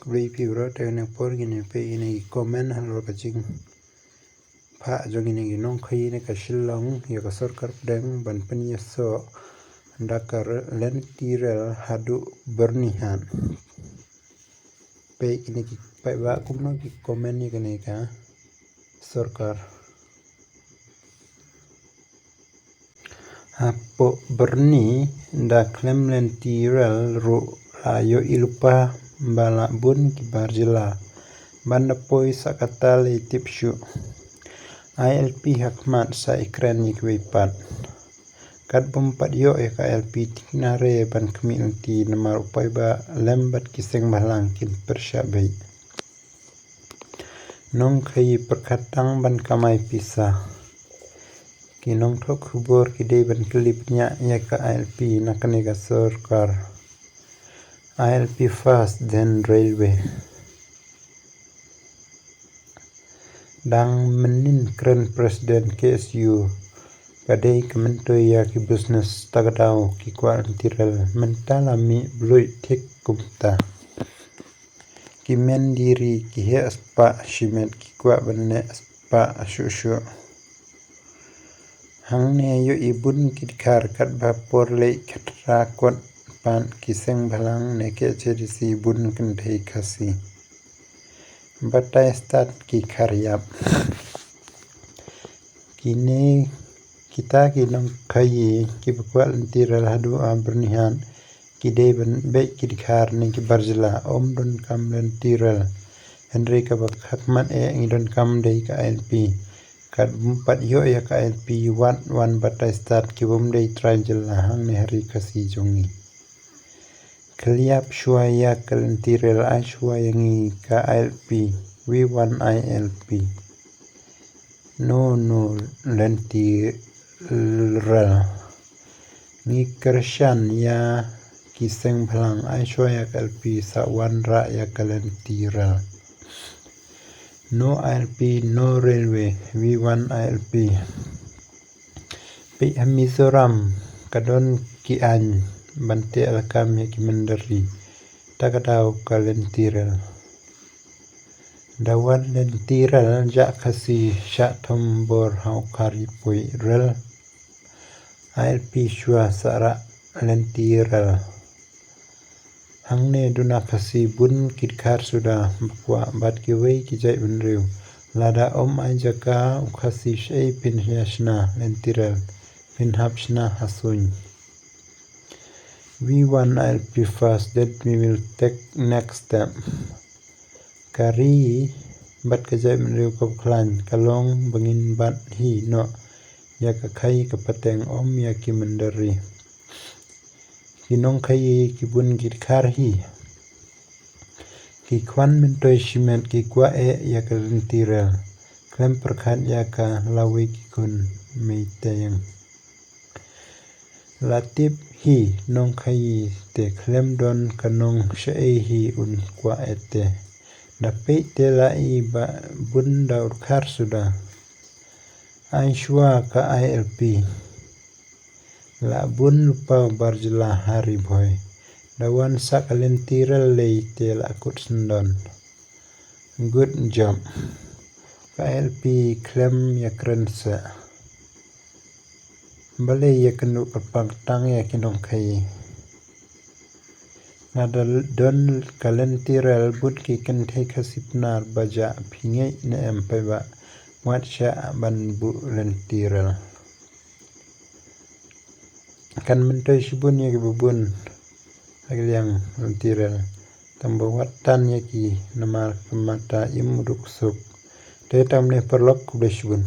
review ro te ne por gini pe ini comment halo kaching pha jo gini gi nong khai ne ka shillong ya ka sarkar deng ban pen yeso dakar len tirel hadu bernihan pe ini ki pe ba kumno ki comment ni gini ka sarkar apo berni da klem len tirel ro ayo ilupa bala bun ki barjila banda poi sakatali tipshu ILP hakmat sa ikran yik weipat kat bumpat yo ya ka ILP tiknare ban kemilti namar upai ba lembat kiseng balang kin persyabai nong khai perkatang ban kamai pisah kinong thok hubor kidei ban klipnya ya ka ILP nakane ka sarkar ILP first then railway dang menin keren presiden KSU kadai kementerian ya ki business tagadau ki kuantirel mentalami blui tik kumta ki mendiri ki he aspa shimet ki kwa benne aspa asyusyu hangne yo ibun ki khar kat bapor le khatra kot pan kiseng balang ne ke chedisi bun kendai kasi batai start ki karyap kini kita kinong khai ki bakwal tiral hadu bernihan kidei ben be ki khar ni ki barjila om don kam len tiral henry ka bak hakman ngidon kam dei ka LP kat bumpat yo ya ka LP wan batai start ki bum dei trajela hang ne hari kasi jongi kliap shuaya kalentirel ai shuaya ngi ka ILP V1 ILP no lentirel ngi kershan ya kiseng bhalang ai shuaya ka ILP sa wan ra ya kalentirel no ILP no railway V1 ILP pi Mizoram kadon ki an bante alkam ya ki mendari tagadau kalentirel dawan lentirel ja kasi sya tombor hau kari pui rel ILP shua sara lentirel hangne duna kasi bun kidkar sudah bakwa bat ki wei ki jai benriu lada om ai jaka ukasi shei pin yashna lentirel pin hapshna hasuny V1 ILP first that we will take next step kari bat ka jai menriu ka klan kalong bangin bat hi no ya ka khai ka pateng om ya ki mendari kinong khai ki bun ki khar hi ki kwan mentoi shimet ki kwa ya ka lentirel klem perkhat ya ka lawi ki kun meiteng latip hi nong khai te klem don kanong shei hi un kwa ete dape te lai ba bun da khar sudah ai shua ka ILP la bun lupa barjela hari boy dawan sak lentirel le te la kut sendon good job ka ILP klem ya krensa bale ya kenu kapang tang ya kinong khai ngada don kalentirel but ki kenthai khasipnar baja phinge ne empai ba watsha ban bu lentirel kan mentoi shibun ya bubun agliang lentirel tambo watan ya ki namar kemata imuduk sup te tamne perlok kubeshbun